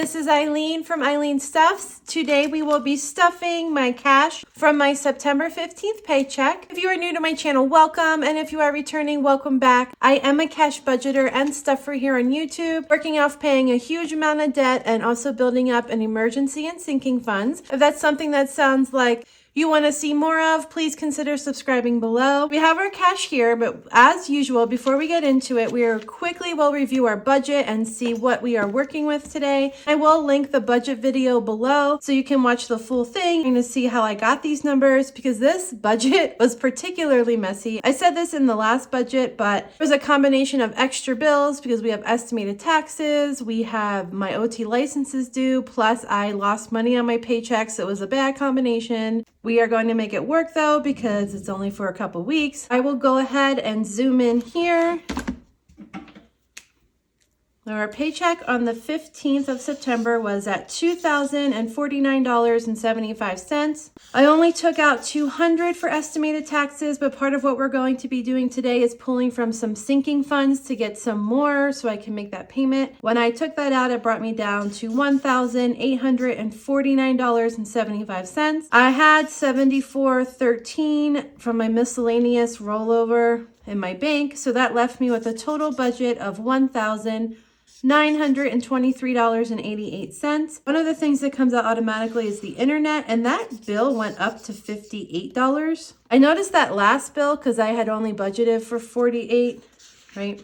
this is Eileen from Unstuffed. Today we will be stuffing my cash from my September 15th paycheck. If you are new to my channel, welcome. And if you are returning, welcome back. I am a cash budgeter and stuffer here on YouTube, working off paying a huge amount of debt and also building up an emergency and sinking funds. If that's something that sounds like you want to see more of, please consider subscribing below. We have our cash here, but as usual, before we get into it, will review our budget and see what we are working with today. I will link the budget video below so you can watch the full thing to see how I got these numbers, because this budget was particularly messy. I said this in the last budget, but it was a combination of extra bills because we have estimated taxes, we have my OT licenses due, plus I lost money on my paychecks, so it was a bad combination. We are going to make it work though, because it's only for a couple weeks. I will go ahead and zoom in here. Our paycheck on the 15th of September was at $2,049.75. I only took out $200 for estimated taxes, but part of what we're going to be doing today is pulling from some sinking funds to get some more so I can make that payment. When I took that out, it brought me down to $1,849.75. I had $74.13 from my miscellaneous rollover in my bank, so that left me with a total budget of $1,923.88. One of the things that comes out automatically is the internet, and that bill went up to $58. I noticed that last bill because I had only budgeted for $48, right?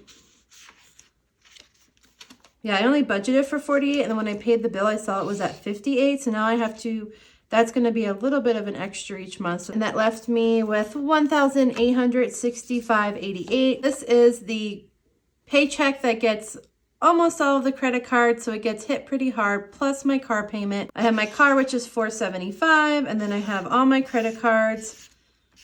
Yeah, I only budgeted for $48, and then when I paid the bill, I saw it was at $58, so now I have to, that's going to be a little bit of an extra each month. And that left me with $1,865.88. This is the paycheck that gets almost all of the credit cards, so it gets hit pretty hard, plus my car payment. I have my car, which is $475, and then I have all my credit cards.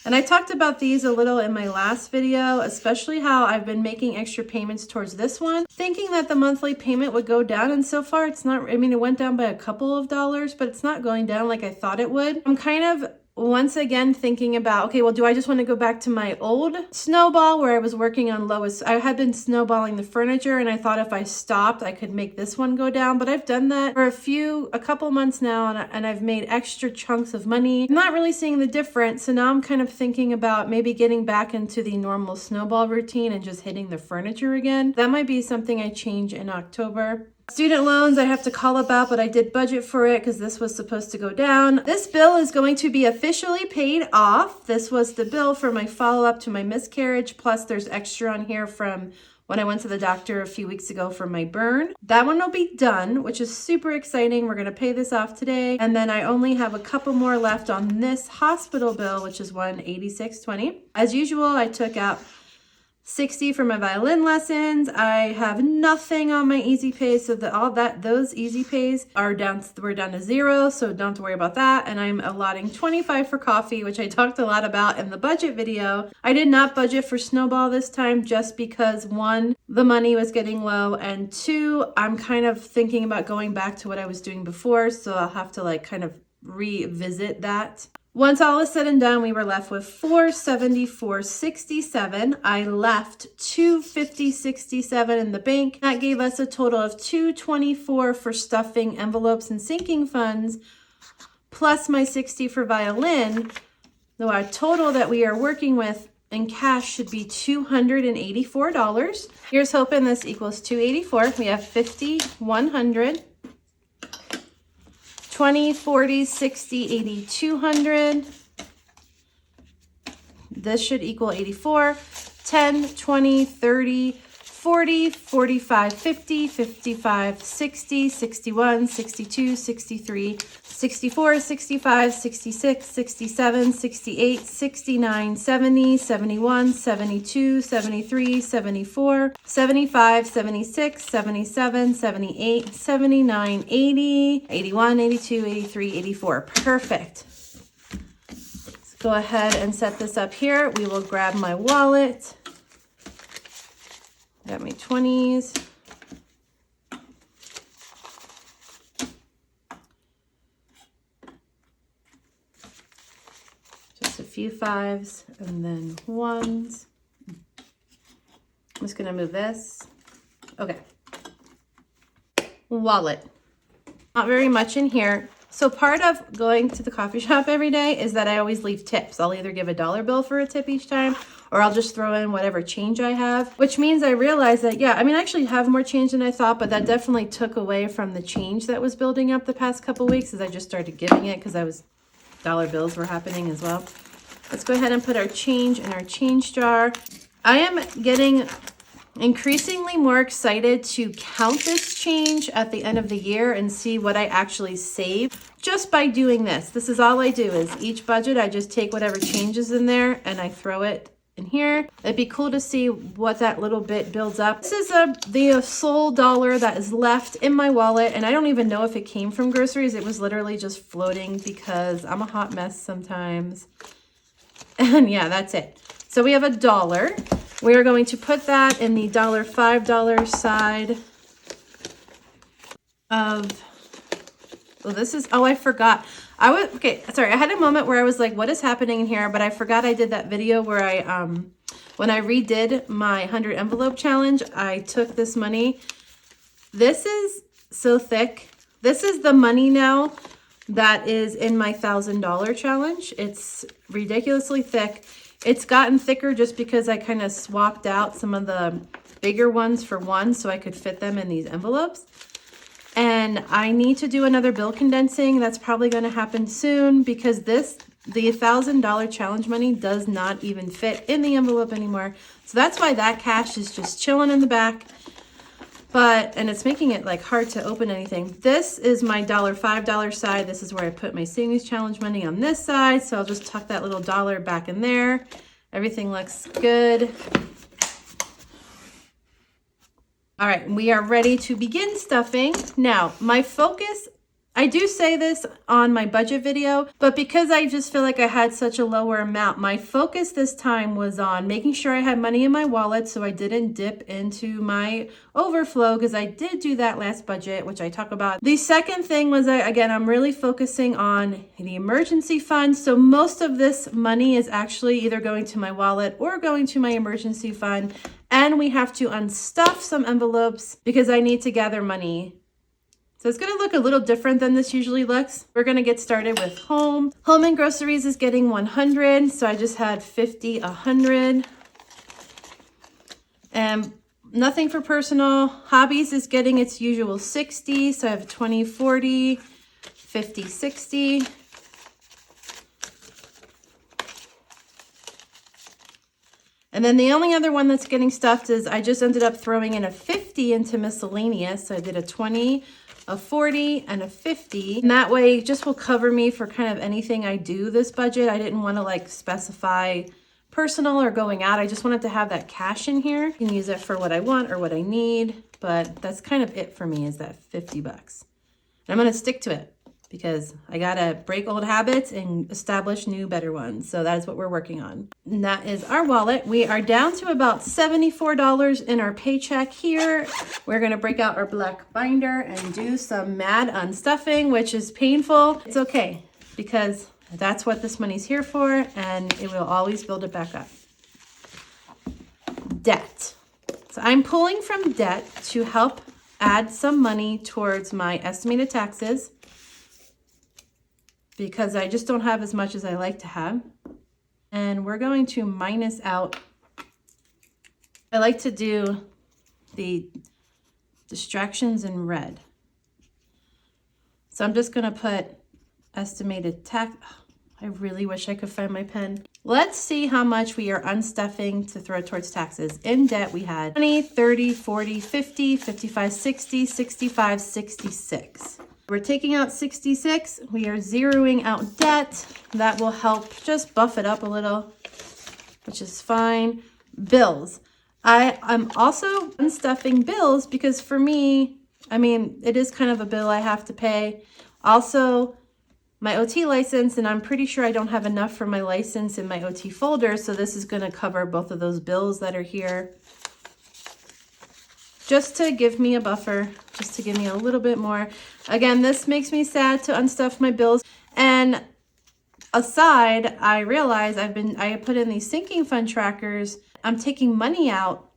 And I talked about these a little in my last video, especially how I've been making extra payments towards this one, thinking that the monthly payment would go down, and so far it's not. I mean, it went down by a couple of dollars, but it's not going down like I thought it would. I'm kind of once again thinking about, okay, well, do I just want to go back to my old snowball where I was working on lowest? I had been snowballing the furniture, and I thought if I stopped, I could make this one go down, but I've done that for a couple months now, and I've made extra chunks of money. I'm not really seeing the difference, so now I'm kind of thinking about maybe getting back into the normal snowball routine and just hitting the furniture again. That might be something I change in October. Student loans I have to call about, but I did budget for it because this was supposed to go down. This bill is going to be officially paid off. This was the bill for my follow-up to my miscarriage, plus there's extra on here from when I went to the doctor a few weeks ago for my burn. That one will be done, which is super exciting. We're going to pay this off today. And then I only have a couple more left on this hospital bill, which is $186.20. As usual, I took out $60 for my violin lessons. I have nothing on my easy pays, so those easy pays are down. We're down to $0, so don't have to worry about that. And I'm allotting $25 for coffee, which I talked a lot about in the budget video. I did not budget for snowball this time just because one, the money was getting low, and two, I'm kind of thinking about going back to what I was doing before, so I'll have to kind of revisit that. Once all is said and done, we were left with $474.67. I left $250.67 in the bank. That gave us a total of $224 for stuffing envelopes and sinking funds, plus my $60 for violin. So our total that we are working with in cash should be $284. Here's hoping this equals $284. We have 50, 100. 20, 40, 60, 80, 200. This should equal 84. 10, 20, 30, 40, 45, 50, 55, 60, 61, 62, 63, 64, 65, 66, 67, 68, 69, 70, 71, 72, 73, 74, 75, 76, 77, 78, 79, 80, 81, 82, 83, 84. Perfect. Let's go ahead and set this up here. We will grab my wallet. Got my 20s. Just a few 5s and then 1s. I'm just going to move this. Okay. Wallet. Not very much in here. So part of going to the coffee shop every day is that I always leave tips. I'll either give a $1 bill for a tip each time, or I'll just throw in whatever change I have, which means I realized that, yeah, I mean, I actually have more change than I thought, but that definitely took away from the change that was building up the past couple weeks as I just started giving it because $1 bills were happening as well. Let's go ahead and put our change in our change jar. I am getting increasingly more excited to count this change at the end of the year and see what I actually save just by doing this. This is all I do is each budget, I just take whatever changes in there and I throw it in here. It'd be cool to see what that little bit builds up. This is the sole dollar that is left in my wallet, and I don't even know if it came from groceries. It was literally just floating because I'm a hot mess sometimes. And yeah, that's it. So we have $1. We are going to put that in the $5 side of, I forgot. Sorry, I had a moment where I was like, what is happening in here? But I forgot I did that video where when I redid my 100 envelope challenge, I took this money. This is so thick. This is the money now that is in my $1,000 challenge. It's ridiculously thick. It's gotten thicker just because I kind of swapped out some of the bigger ones for one so I could fit them in these envelopes. And I need to do another bill condensing. That's probably going to happen soon because the $1,000 challenge money does not even fit in the envelope anymore. So that's why that cash is just chilling in the back. And it's making it like hard to open anything. This is my $5 side. This is where I put my savings challenge money on this side. So I'll just tuck that little dollar back in there. Everything looks good. All right, we are ready to begin stuffing. Now, my focus, I do say this on my budget video, but because I just feel like I had such a lower amount, my focus this time was on making sure I had money in my wallet so I didn't dip into my overflow, because I did do that last budget, which I talk about. The second thing was, again, I'm really focusing on the emergency fund. So most of this money is actually either going to my wallet or going to my emergency fund. And we have to unstuff some envelopes because I need to gather money. So it's gonna look a little different than this usually looks. We're gonna get started with home. Home and groceries is getting 100, so I just had 50, 100. And nothing for personal. Hobbies is getting its usual 60, so I have 20, 40, 50, 60. And then the only other one that's getting stuffed is I just ended up throwing in a 50 into miscellaneous. So I did a 20, a 40, and a 50. And that way it just will cover me for kind of anything I do this budget. I didn't want to like specify personal or going out. I just wanted to have that cash in here. I can use it for what I want or what I need, but that's kind of it for me is that 50 bucks. And I'm going to stick to it because I got to break old habits and establish new, better ones. So that is what we're working on. And that is our wallet. We are down to about $74 in our paycheck here. We're going to break out our black binder and do some mad unstuffing, which is painful. It's okay because that's what this money's here for, and it will always build it back up. Debt. So I'm pulling from debt to help add some money towards my estimated taxes, because I just don't have as much as I like to have. And we're going to minus out. I like to do the distractions in red. So I'm just going to put estimated tax. I really wish I could find my pen. Let's see how much we are unstuffing to throw towards taxes. In debt, we had 20, 30, 40, 50, 55, 60, 65, 66. We're taking out 66. We are zeroing out debt. That will help just buff it up a little, which is fine. Bills. I'm also unstuffing bills because for me, I mean, it is kind of a bill I have to pay. Also, my OT license, and I'm pretty sure I don't have enough for my license in my OT folder, so this is going to cover both of those bills that are here. Just to give me a buffer, just to give me a little bit more. Again, this makes me sad to unstuff my bills. And aside, I realize I put in these sinking fund trackers. I'm taking money out.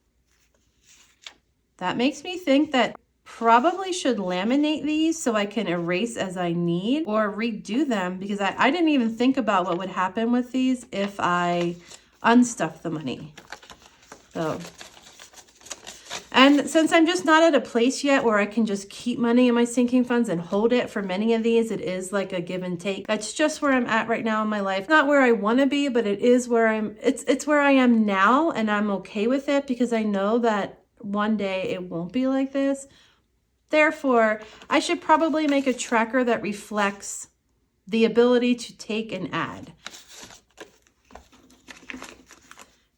That makes me think that probably should laminate these so I can erase as I need or redo them, because I didn't even think about what would happen with these if I unstuff the money. So, and since I'm just not at a place yet where I can just keep money in my sinking funds and hold it for many of these, it is like a give and take. That's just where I'm at right now in my life. Not where I want to be, but it is where it's where I am now, and I'm okay with it because I know that one day it won't be like this. Therefore, I should probably make a tracker that reflects the ability to take and add.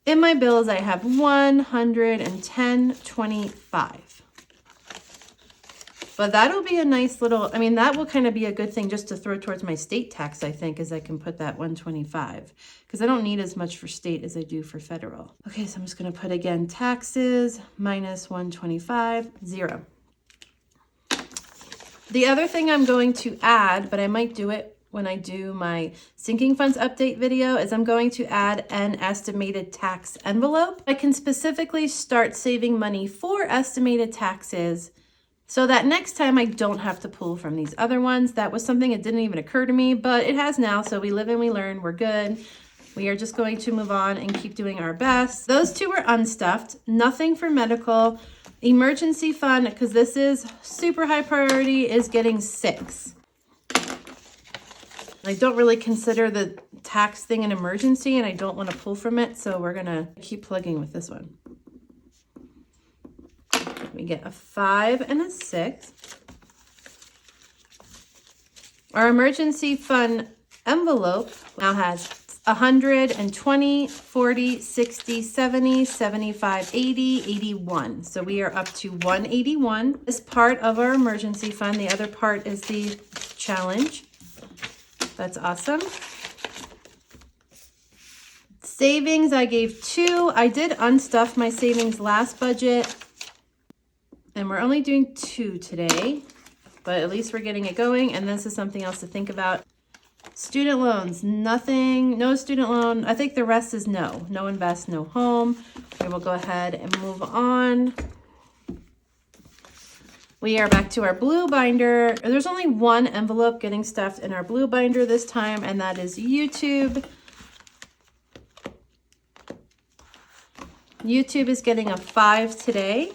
In my bills, I have $110.25. But that'll be a nice little, I mean, that will kind of be a good thing just to throw towards my state tax, I think, as I can put that 125, because I don't need as much for state as I do for federal. Okay, so I'm just going to put again taxes minus 125, 0. The other thing I'm going to add, but I might do it when I do my sinking funds update video, is I'm going to add an estimated tax envelope. I can specifically start saving money for estimated taxes so that next time I don't have to pull from these other ones. That was something that didn't even occur to me, but it has now. So we live and we learn. We're good. We are just going to move on and keep doing our best. Those two were unstuffed. Nothing for medical. Emergency fund, because this is super high priority, is getting 6. I don't really consider the tax thing an emergency, and I don't want to pull from it, so we're gonna keep plugging with this one. We get a 5 and a 6. Our emergency fund envelope now has 120, 40, 60, 70, 75, 80, 81. So we are up to 181. This part of our emergency fund. The other part is the challenge. That's awesome. Savings, I gave 2. I did unstuff my savings last budget, and we're only doing 2 today, but at least we're getting it going. And this is something else to think about. Student loans, nothing, no student loan. I think the rest is no invest, no home. We will go ahead and move on. We are back to our blue binder. There's only one envelope getting stuffed in our blue binder this time, and that is YouTube. YouTube is getting a 5 today.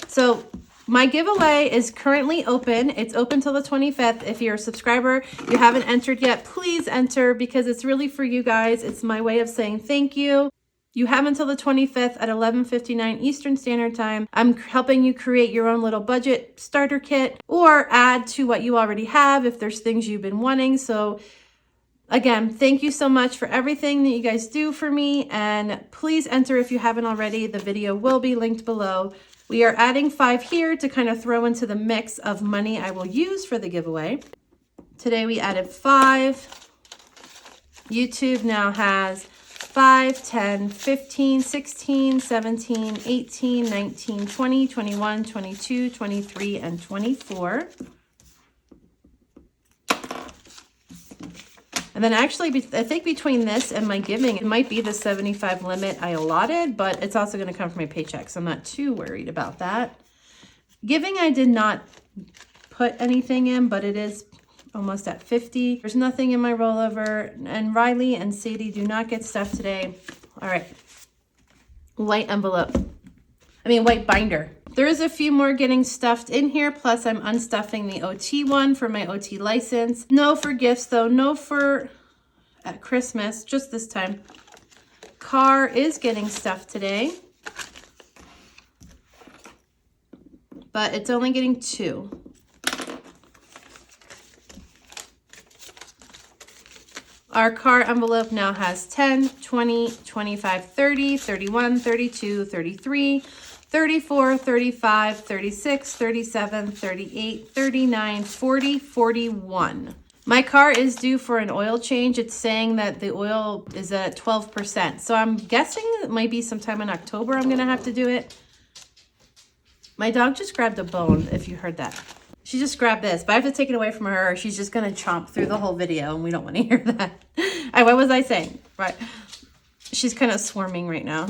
So my giveaway is currently open. It's open till the 25th. If you're a subscriber, you haven't entered yet, please enter, because it's really for you guys. It's my way of saying thank you. You have until the 25th at 11:59 Eastern Standard Time. I'm helping you create your own little budget starter kit or add to what you already have if there's things you've been wanting. So again, thank you so much for everything that you guys do for me. And please enter if you haven't already. The video will be linked below. We are adding 5 here to kind of throw into the mix of money I will use for the giveaway. Today we added 5. YouTube now has 5, 10, 15, 16, 17, 18, 19, 20, 21, 22, 23, and 24. And then actually, I think between this and my giving, it might be the 75 limit I allotted, but it's also going to come from my paycheck, so I'm not too worried about that. Giving, I did not put anything in, but it is almost at 50. There's nothing in my rollover, and Riley and Sadie do not get stuff today. All right, white binder. There is a few more getting stuffed in here, plus I'm unstuffing the OT one for my OT license. No for gifts though, no for at Christmas, just this time. Car is getting stuffed today, but it's only getting 2. Our car envelope now has 10, 20, 25, 30, 31, 32, 33, 34, 35, 36, 37, 38, 39, 40, 41. My car is due for an oil change. It's saying that the oil is at 12%. So I'm guessing it might be sometime in October I'm going to have to do it. My dog just grabbed a bone, if you heard that. She just grabbed this, but I have to take it away from her or she's just going to chomp through the whole video, and we don't want to hear that. What was I saying? Right. She's kind of swarming right now.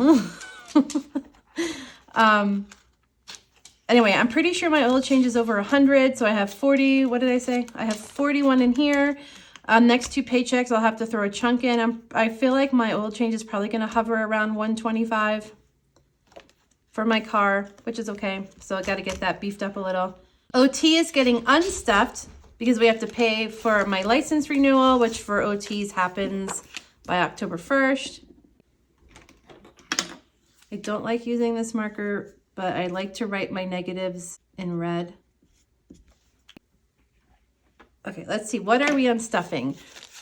Anyway, I'm pretty sure my oil change is over 100. So I have 40. What did I say? I have 41 in here. Next 2 paychecks, I'll have to throw a chunk in. I feel like my oil change is probably going to hover around 125 for my car, which is okay. So I got to get that beefed up a little. OT is getting unstuffed because we have to pay for my license renewal, which for OTs happens by October 1st. I don't like using this marker, but I like to write my negatives in red. Okay, let's see. What are we unstuffing?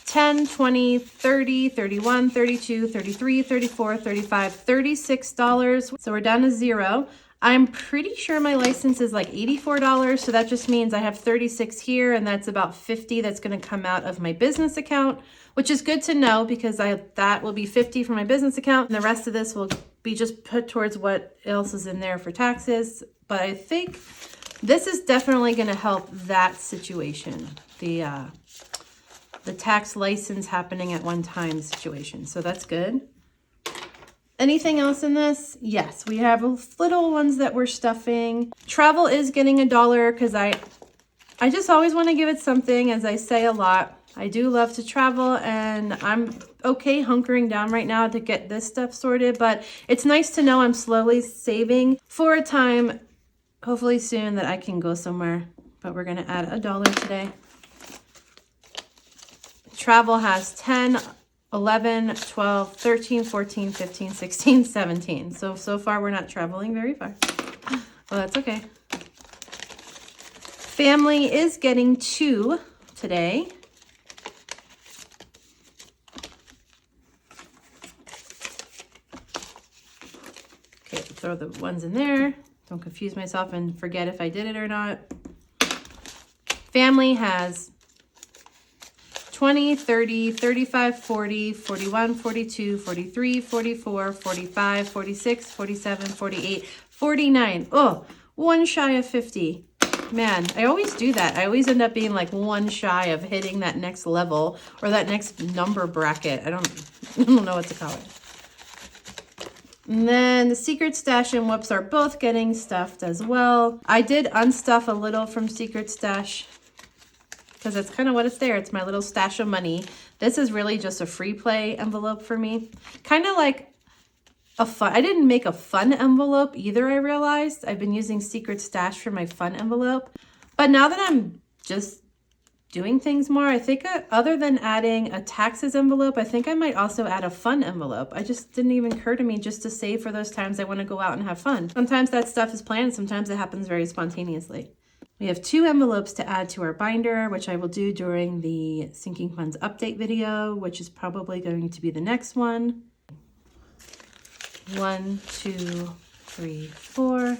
10, 20, 30, 31, 32, 33, 34, 35, $36. So we're down to 0. I'm pretty sure my license is like $84. So that just means I have 36 here, and that's about 50 that's going to come out of my business account, which is good to know because that will be 50 for my business account. And the rest of this will be just put towards what else is in there for taxes. But I think this is definitely going to help that situation. The tax license happening at one time situation. So that's good. Anything else in this? Yes, we have little ones that we're stuffing. Travel is getting $1 because I just always want to give it something, as I say a lot. I do love to travel, and I'm okay hunkering down right now to get this stuff sorted, but it's nice to know I'm slowly saving for a time, hopefully soon, that I can go somewhere. But we're going to add $1 today. Travel has 10, 11, 12, 13, 14, 15, 16, 17. So far we're not traveling very far. Well, that's okay. Family is getting 2 today. Okay, throw the ones in there. Don't confuse myself and forget if I did it or not. Family has 20, 30, 35, 40, 41, 42, 43, 44, 45, 46, 47, 48, 49. Oh, 1 shy of 50. Man, I always do that. I always end up being like 1 shy of hitting that next level or that next number bracket. I don't know what to call it. And then the Secret Stash and Whoops are both getting stuffed as well. I did unstuff a little from Secret Stash because that's kind of what it's there. It's my little stash of money. This is really just a free play envelope for me. Kind of like a fun, I didn't make a fun envelope either, I realized. I've been using Secret Stash for my fun envelope. But now that I'm just doing things more, I think other than adding a taxes envelope, I think I might also add a fun envelope. I just didn't even occur to me just to save for those times I want to go out and have fun. Sometimes that stuff is planned, sometimes it happens very spontaneously. We have 2 envelopes to add to our binder, which I will do during the Sinking Funds update video, which is probably going to be the next one. 1, 2, 3, 4.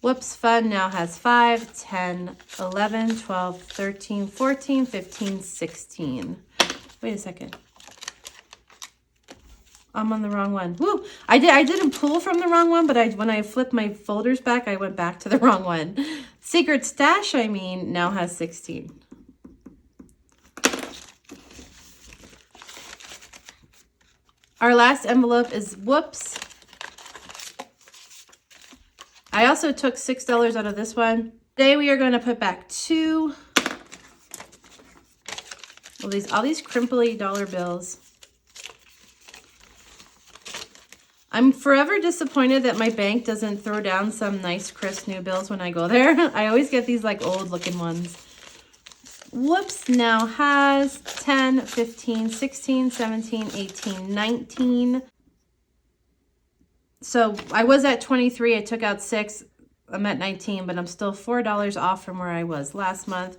Whoops Fun now has 5, 10, 11, 12, 13, 14, 15, 16. Wait a second. I'm on the wrong one. Woo! I didn't pull from the wrong one, but when I flipped my folders back, I went back to the wrong one. Secret Stash, I mean, now has 16. Our last envelope is Whoops. I also took $6 out of this one. Today we are going to put back 2. Well, all these crimply dollar bills. I'm forever disappointed that my bank doesn't throw down some nice crisp new bills when I go there. I always get these like old looking ones. Whoops now has 10, 15, 16, 17, 18, 19. So I was at 23. I took out 6. I'm at 19, but I'm still $4 off from where I was last month.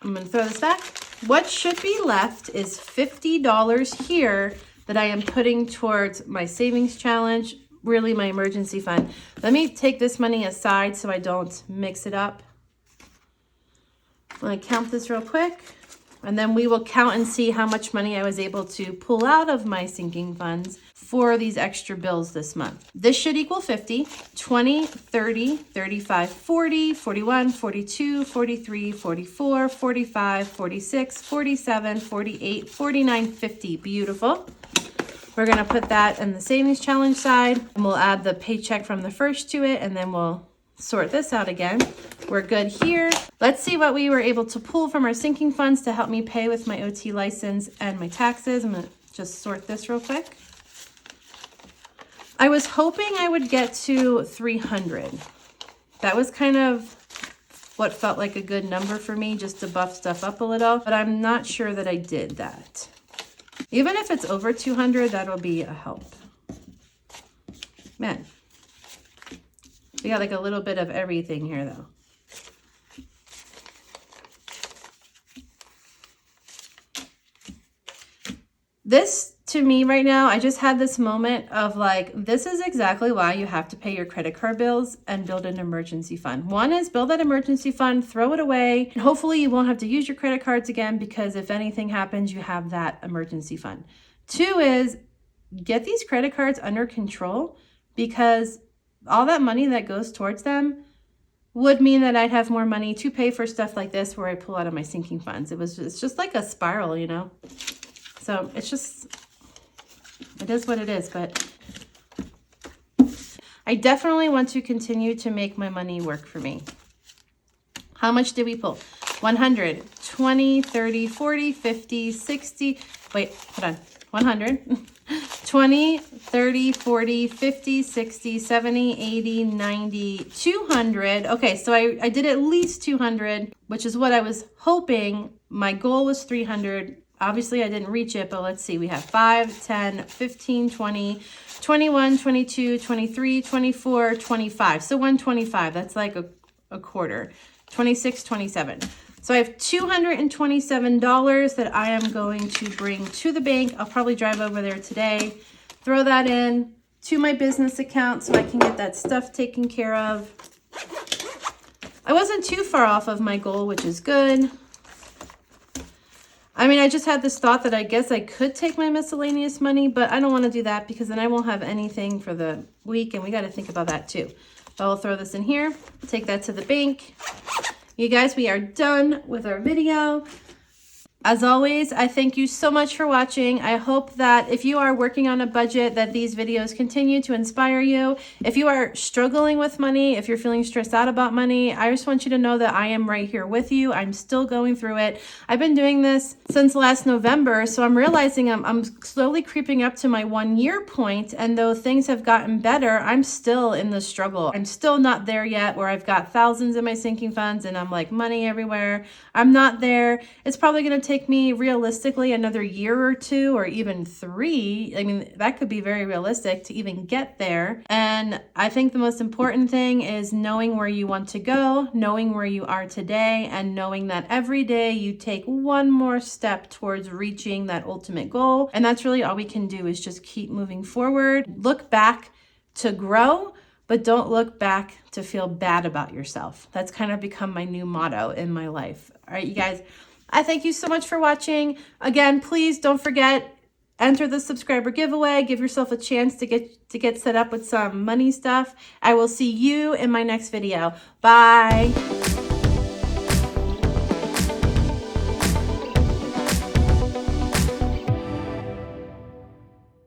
I'm going to throw this back. What should be left is $50 here that I am putting towards my savings challenge, really my emergency fund. Let me take this money aside so I don't mix it up. I'm going to count this real quick. And then we will count and see how much money I was able to pull out of my sinking funds for these extra bills this month. This should equal 50, 20, 30, 35, 40, 41, 42, 43, 44, 45, 46, 47, 48, 49, 50. Beautiful. We're gonna put that in the savings challenge side, and we'll add the paycheck from the first to it, and then we'll sort this out again. We're good here. Let's see what we were able to pull from our sinking funds to help me pay with my OT license and my taxes. I'm gonna just sort this real quick. I was hoping I would get to 300. That was kind of what felt like a good number for me, just to buff stuff up a little, but I'm not sure that I did that. Even if it's over 200, that'll be a help. Man, we got like a little bit of everything here though. This, to me right now, I just had this moment of like, this is exactly why you have to pay your credit card bills and build an emergency fund. One is build that emergency fund, throw it away, and hopefully you won't have to use your credit cards again, because if anything happens, you have that emergency fund. Two is get these credit cards under control, because all that money that goes towards them would mean that I'd have more money to pay for stuff like this where I pull out of my sinking funds. It's just like a spiral, you know? So it's just, it is what it is, but I definitely want to continue to make my money work for me. How much did we pull? 100, 20, 30, 40, 50, 60, wait, hold on, 100, 20, 30, 40, 50, 60, 70, 80, 90, 200. Okay, so I did at least 200, which is what I was hoping. My goal was 300. Obviously, I didn't reach it, but let's see. We have 5, 10, 15, 20, 21, 22, 23, 24, 25. So 125. That's like a quarter. 26, 27. So I have $227 that I am going to bring to the bank. I'll probably drive over there today, throw that in to my business account so I can get that stuff taken care of. I wasn't too far off of my goal, which is good. I mean, I just had this thought that I guess I could take my miscellaneous money, but I don't want to do that because then I won't have anything for the week, and we got to think about that too. So I'll throw this in here, take that to the bank. You guys, we are done with our video. As always, I thank you so much for watching. I hope that if you are working on a budget, that these videos continue to inspire you. If you are struggling with money, if you're feeling stressed out about money, I just want you to know that I am right here with you. I'm still going through it. I've been doing this since last November, so I'm realizing I'm slowly creeping up to my 1 year point, and though things have gotten better, I'm still in the struggle. I'm still not there yet where I've got thousands in my sinking funds and I'm like money everywhere. I'm not there. It's probably going to take me realistically another year or 2 or even 3. I mean, that could be very realistic to even get there. And I think the most important thing is knowing where you want to go, knowing where you are today, and knowing that every day you take one more step towards reaching that ultimate goal. And that's really all we can do, is just keep moving forward. Look back to grow, but don't look back to feel bad about yourself. That's kind of become my new motto in my life. All right, you guys, I thank you so much for watching. Again, please don't forget, enter the subscriber giveaway. Give yourself a chance to get set up with some money stuff. I will see you in my next video. Bye.